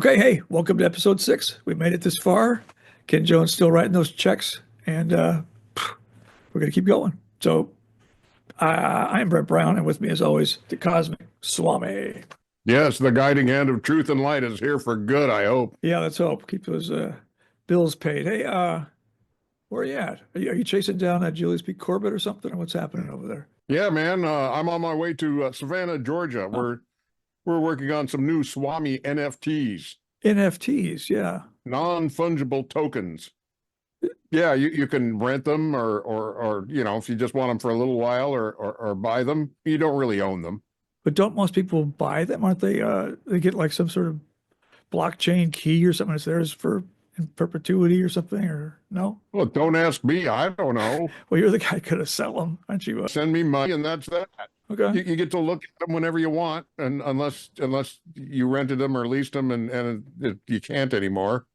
Okay, hey, welcome to episode 6. We made it this far. Ken Jones still writing those checks, and we're going to keep going. So I'm Brett Brown, and with me, as always, the Cosmic Swami. Yes, the guiding hand of truth and light is here for good, I hope. Yeah, let's hope. Keep those bills paid. Hey, where are you at? Are you chasing down Julius P. Corbett or something? Or what's happening over there? Yeah, man, I'm on my way to Savannah, Georgia. We're working on some new Swami NFTs. NFTs, yeah. Non-fungible tokens. Yeah, you can rent them or if you just want them for a little while or buy them. You don't really own them. But don't most people buy them? Aren't they? They get like some sort of blockchain key or something that's theirs for in perpetuity or something, or no? Well, don't ask me. I don't know. Well, you're the guy who could sell them, aren't you? Send me money and that's that. Okay. You get to look at them whenever you want, and unless you rented them or leased them and you can't anymore.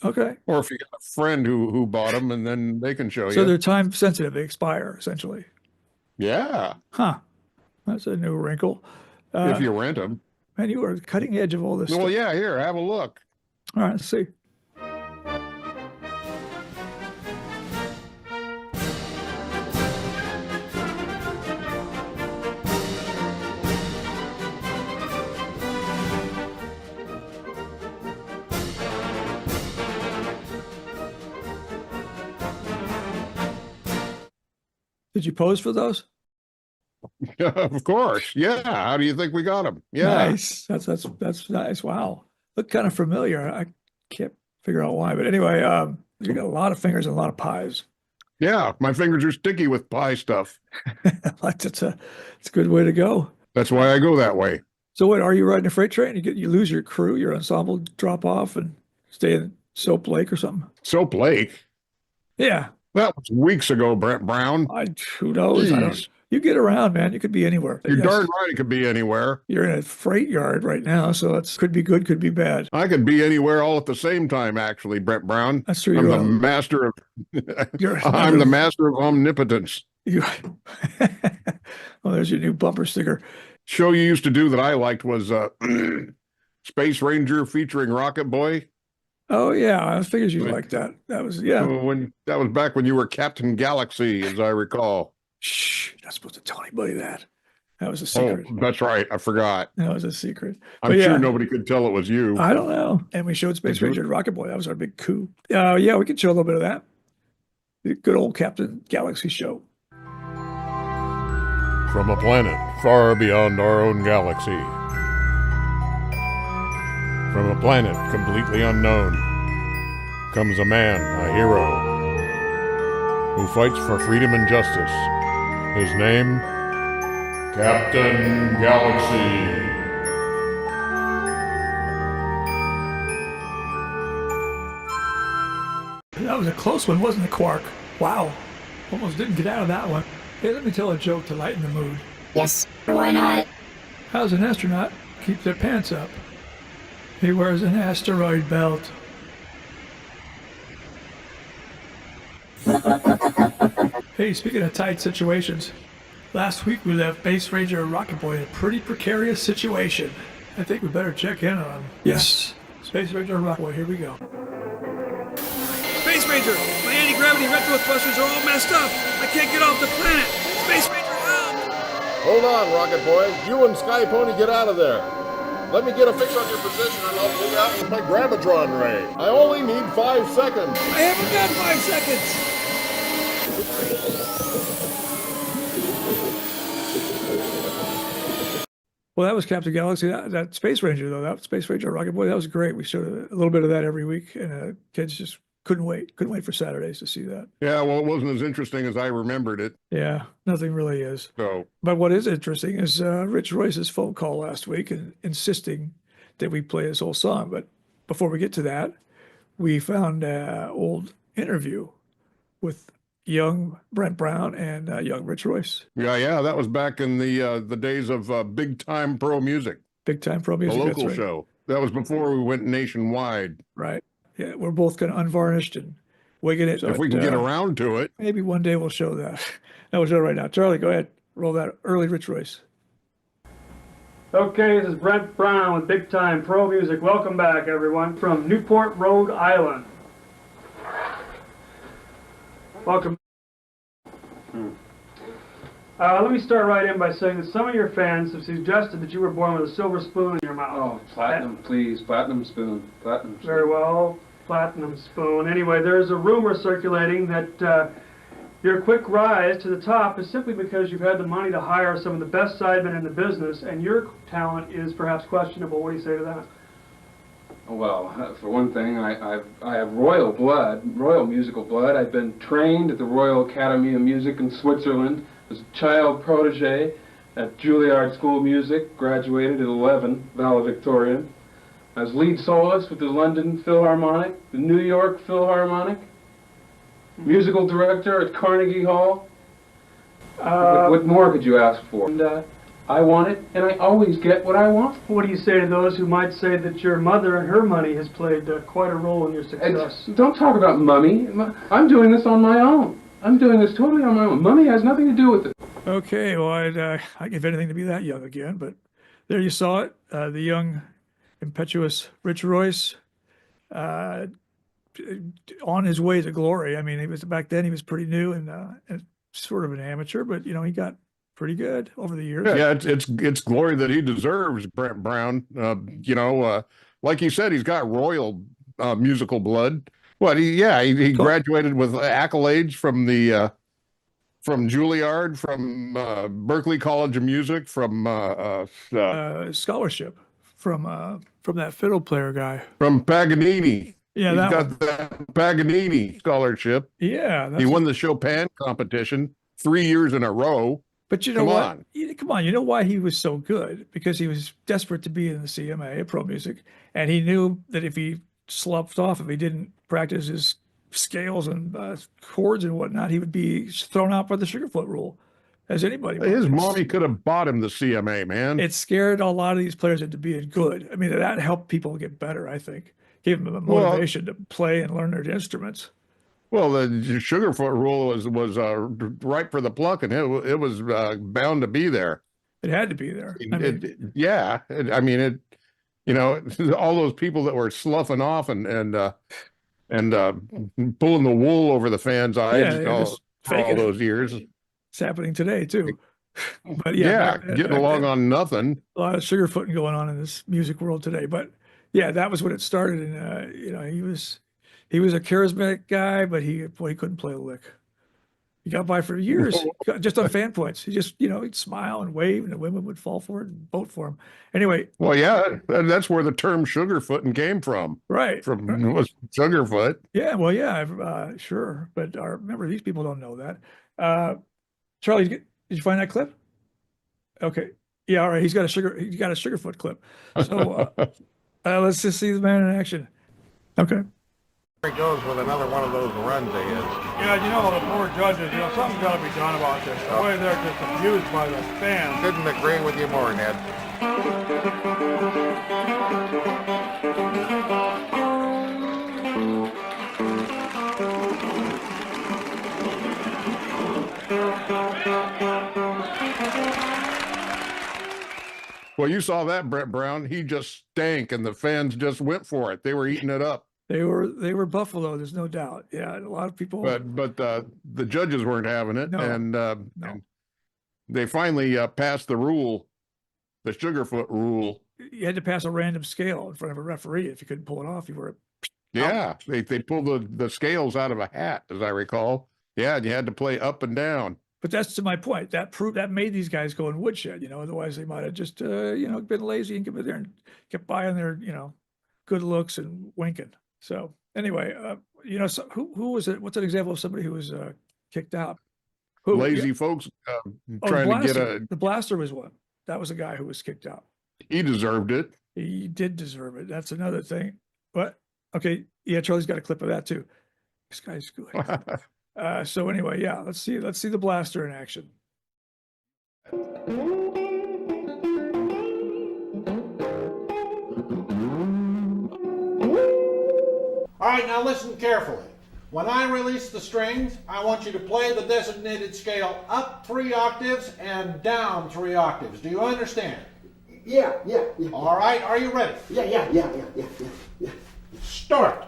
Okay. Or if you got a friend who bought them, and then they can show you. So they're time sensitive. They expire, essentially. Yeah. Huh. That's a new wrinkle. If you rent them. Man, you are cutting edge of all this Well, stuff. yeah, here, have a look. All right, let's see. Did you pose for those? Of course. Yeah. How do you think we got them? Yeah. Nice. That's nice. Wow. Look kind of familiar. I can't figure out why, but anyway, you got a lot of fingers and a lot of pies. Yeah. My fingers are sticky with pie stuff. It's a good way to go. That's why I go that way. So what, are you riding a freight train? You lose your crew, your ensemble drop off and stay in Soap Lake or something? Soap Lake? Yeah. That was weeks ago, Brent Brown. Who knows? I don't, you get around, man. You could be anywhere. You're darn right it could be anywhere. You're in a freight yard right now, so it could be good, could be bad. I could be anywhere all at the same time, actually, Brent Brown. That's true. I'm the master of I'm the master of omnipotence. Well, there's your new bumper sticker. Show you used to do that I liked was Space Ranger featuring Rocket Boy. Oh yeah, I figured you liked that. That was that was back when you were Captain Galaxy, as I recall. Shh, you're not supposed to tell anybody that. That was a secret. Oh, that's right. I forgot. That was a secret. I'm sure nobody could tell it was you. I don't know. And we showed Space Ranger and Rocket Boy. That was our big coup. Yeah, we could show a little bit of that. The good old Captain Galaxy show. From a planet far beyond our own galaxy. From a planet completely unknown comes a man, a hero, who fights for freedom and justice. His name, Captain Galaxy. That was a close one, wasn't it, Quark? Wow. Almost didn't get out of that one. Hey, let me tell a joke to lighten the mood. Yes, why not? How's an astronaut keep their pants up? He wears an asteroid belt. Hey, speaking of tight situations, last week we left Space Ranger and Rocket Boy in a pretty precarious situation. I think we better check in on them. Yes. Space Ranger and Rocket Boy, here we go. Space Ranger, my anti-gravity retro thrusters are all messed up. I can't get off the planet. Space Ranger, help! Hold on, Rocket Boy. You and Sky Pony get out of there. Let me get a fix on your position and I'll dig out with my Gravitron ray. I only need 5 seconds. I haven't got 5 seconds. Well, that was Captain Galaxy. That Space Ranger, though, that Space Ranger Rocket Boy, that was great. We showed a little bit of that every week, and kids just couldn't wait for Saturdays to see that. Yeah, well, it wasn't as interesting as I remembered it. Yeah, nothing really is. So, but what is interesting is Rich Royce's phone call last week and insisting that we play his whole song. But before we get to that, we found an old interview with young Brent Brown and young Rich Royce. Yeah, that was back in the days of Big Time Pro Music. Big Time Pro Music, the local right. show. That was before we went nationwide. Right. Yeah, we're both kind of unvarnished and wigging it. If we can get around to it. Maybe one day we'll show that. No, we'll show it right now. Charlie, go ahead. Roll that early Rich Royce. Okay, this is Brent Brown with Big Time Pro Music. Welcome back, everyone, from Newport, Rhode Island. Welcome. Let me start right in by saying that some of your fans have suggested that you were born with a silver spoon in your mouth. Oh, platinum, please. Platinum spoon. Platinum spoon. Very well. Platinum spoon. Anyway, there's a rumor circulating that your quick rise to the top is simply because you've had the money to hire some of the best sidemen in the business, and your talent is perhaps questionable. What do you say to that? Well, for one thing, I have royal blood, royal musical blood. I've been trained at the Royal Academy of Music in Switzerland. I was a child protege at Juilliard School of Music, graduated at 11, valedictorian. I was lead soloist with the London Philharmonic, the New York Philharmonic, musical director at Carnegie Hall. What more could you ask for? And I want it, and I always get what I want. What do you say to those who might say that your mother and her money has played quite a role in your success? Don't talk about mummy. I'm doing this on my own. I'm doing this totally on my own. Mummy has nothing to do with it. Okay, well, I'd give anything to be that young again, but there you saw it. The young, impetuous Rich Royce, on his way to glory. I mean, he was back then. He was pretty new and sort of an amateur, but he got pretty good over the years. Yeah, it's glory that he deserves, Brent Brown. Like you said, he's got royal musical blood. What? He graduated with accolades from Juilliard, from Berklee College of Music, from scholarship from that fiddle player guy. From Paganini. Yeah, He's that got one. that Paganini scholarship. Yeah, He won the Chopin competition 3 years in a row. But you know Come what? on. Come on. You know why he was so good? Because he was desperate to be in the CMA, Pro Music, and he knew that if he sloughed off, if he didn't practice his scales and chords and whatnot, he would be thrown out by the Sugarfoot rule, as anybody would. His mommy could have bought him the CMA, man. It scared a lot of these players into being good. I mean, that helped people get better, I think. Gave them a motivation to play and learn their instruments. Well, the Sugarfoot rule was ripe for the pluck, and it was bound to be there. It had to be there. All those people that were sloughing off and pulling the wool over the fans' eyes for all those years. It's happening today too. But getting along on nothing. A lot of sugarfooting going on in this music world today. But yeah, that was when it started, and he was a charismatic guy, but he couldn't play a lick. He got by for years just on fan points. He just, he'd smile and wave, and the women would fall for it and vote for him. Anyway. Well, yeah, that's where the term sugarfooting came from. Right. Was Sugarfoot. Yeah, well, yeah, sure. But remember, these people don't know that. Charlie, did you find that clip? Okay. Yeah, all right. He's got a Sugarfoot clip. So let's just see the man in action. Okay. He goes with another one of those runs of his. Yeah, the poor judges, something's got to be done about this. The way they're just abused by the fans. Couldn't agree with you more, Ned. Well, you saw that, Brett Brown. He just stank, and the fans just went for it. They were eating it up. They were Buffalo. There's no doubt. Yeah, a lot of people. But the judges weren't having it, No. and they finally passed the rule, the Sugarfoot rule. You had to pass a random scale in front of a referee. If you couldn't pull it off, you were. Yeah, they pulled the scales out of a hat, as I recall. Yeah, you had to play up and down. But that's to my point. That made these guys go in woodshed. Otherwise they might have just been lazy and get there and get by on their good looks and winking. So anyway, so who was it? What's an example of somebody who was kicked out? Who? Lazy folks trying to get the blaster was one. That was a guy who was kicked out. He deserved it. He did deserve it. That's another thing. But okay, yeah, Charlie's got a clip of that too. This guy's good. So anyway, yeah, let's see the blaster in action. All right, now listen carefully. When I release the strings, I want you to play the designated scale up 3 octaves and down 3 octaves. Do you understand? Yeah. All right, are you ready? Yeah. Start.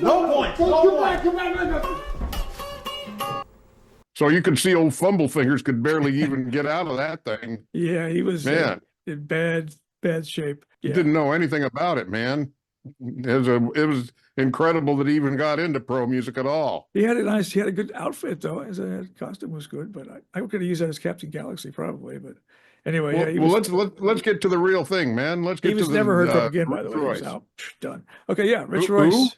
No points. No points. So you could see old Fumble Fingers could barely even get out of that thing. Yeah, he was Man. in bad shape. He Yeah. didn't know anything about it, man. It was incredible that he even got into pro music at all. He had a good outfit though. His costume was good, but I could have used that as Captain Galaxy probably. But anyway, Well, yeah, he was, let's get to the real thing, man. Let's get he was to the never heard from again, by Rich the way. He was Royce. out. Done. Okay, yeah, Rich Who? Royce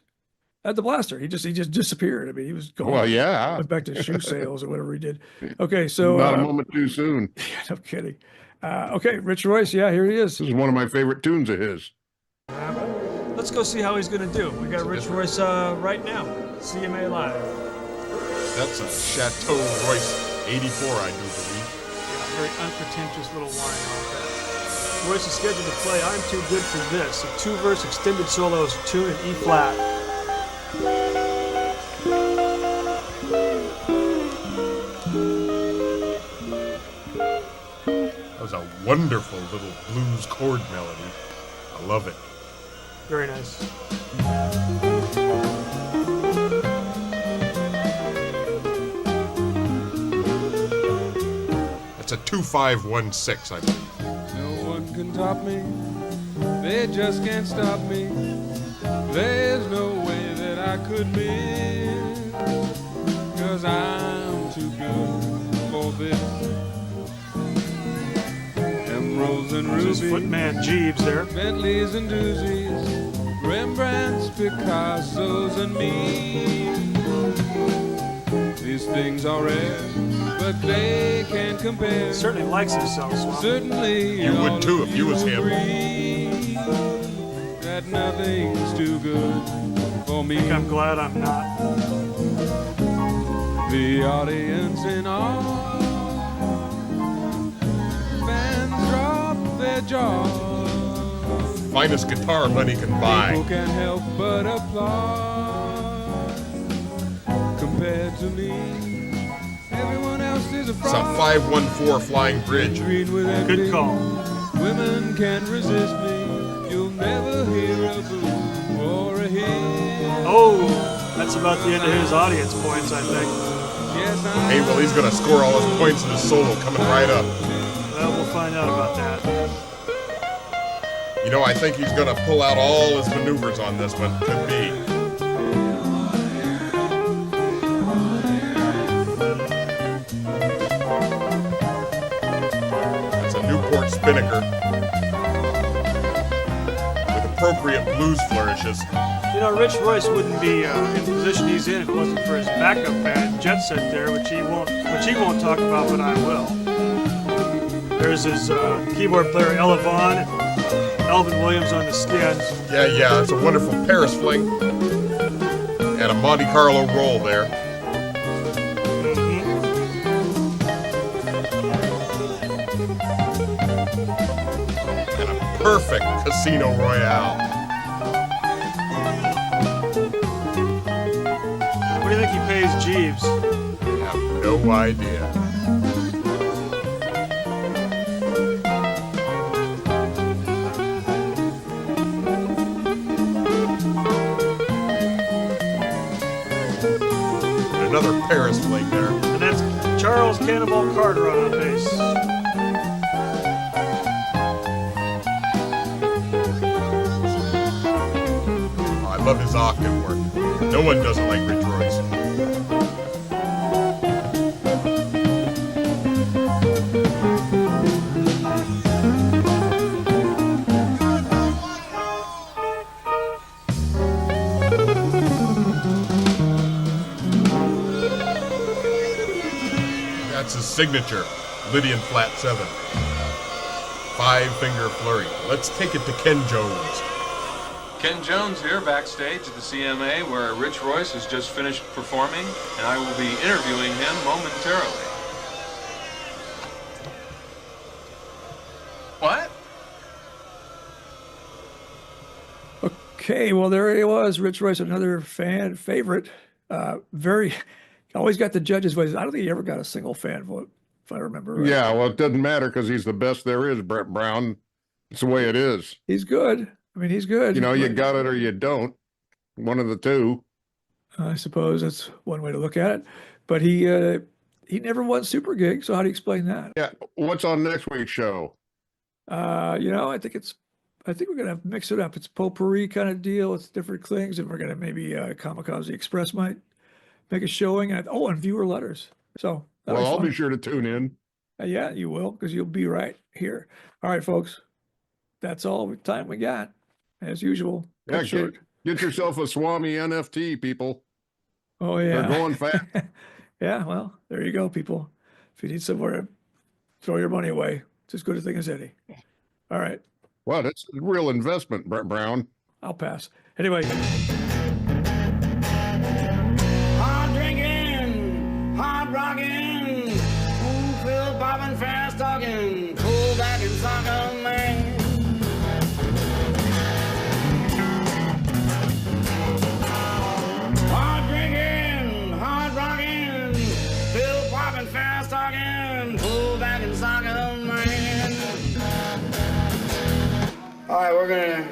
at the Blaster. He just disappeared. I mean, he was gone. Well, yeah. Went back to shoe sales or whatever he did. Okay, so Not a moment too soon. no kidding. Okay, Rich Royce, yeah, here he is. This is one of my favorite tunes of his. Let's go see how he's going to do. We got Rich Royce right now. CMA Live. That's a Chateau Royce 84, I do believe. Yeah, very unpretentious little line off that. Royce is scheduled to play I'm Too Good for This, a two-verse extended solos tune in E flat. That was a wonderful little blues chord melody. I love it. Very nice. That's a 2516, I believe. No one can top me. They just can't stop me. There's no way that I could live. 'Cause I'm too good for this. Emeralds and rubies. Footman Jeeves there. Bentleys and doozies. Rembrandts, Picassos, and me. These things are rare, but they can't compare. Certainly likes himself, Swamp. Certainly, You would all too of if you was him. agree that nothing's too good for me. I'm glad I'm not. The audience in awe, fans drop their jaws. Finest guitar money can buy. People can't help but applaud. Compared to me, everyone else is a It's a fraud. 514 Flying Bridge. Good call. Women can't resist me. You'll never hear a boo or a hit. Oh, that's about the end of his audience points, I think. Yes, Hey, well, he's going to score all his points in his solo coming right up. Well, we'll find out about that. You know, I think he's going to pull out all his maneuvers on this one. Could be. That's a Newport Spinnaker with appropriate blues flourishes. You know, Rich Royce wouldn't be in the position he's in if it wasn't for his backup band, Jet Set, there, which he won't talk about, but I will. There's his keyboard player, Ella Vaughn, Alvin Williams on the skins. Yeah, it's a wonderful Paris fling. And a Monte Carlo roll there. And a perfect Casino Royale. What do you think he pays Jeeves? I have no idea. Another Paris fling there. And that's Charles Cannonball Carter on the bass. Oh, I love his octave work. No one does it like Rich Royce. That's his signature, Lydian Flat 7. 5-finger flurry. Let's take it to Ken Jones. Ken Jones here backstage at the CMA where Rich Royce has just finished performing, and I will be interviewing him momentarily. What? Okay, well, there he was, Rich Royce, another fan favorite Very, always got the judge's voice. I don't think he ever got a single fan vote, if I remember right. Yeah, well, it doesn't matter because he's the best there is, Brett Brown. It's the way it is. He's good. I mean, he's good. You know, you got it or you don't. One of the two. I suppose that's one way to look at it. But he never won Super Gig, so how do you explain that? Yeah. What's on next week's show? You know, I think we're gonna have to mix it up. It's potpourri kind of deal. It's different things, and we're gonna maybe Kamikaze Express might make a showing. And viewer letters. So Well, I'll be sure to tune in. Yeah, you will, because you'll be right here. All right, folks. That's all the time we got, as usual. Yeah, get yourself a Swami NFT, people. Oh yeah, they're going fast. Yeah, well, there you go, people. If you need somewhere to throw your money away, it's as good a thing as any. All right. Well, that's a real investment, Brett Brown. I'll pass. Anyway. Hard drinking, hard rocking, Phil bobbing, fast talking, pull back and soccer man. Hard drinking, hard rocking, Phil popping, fast talking, pull back and soccer man. All right, we're gonna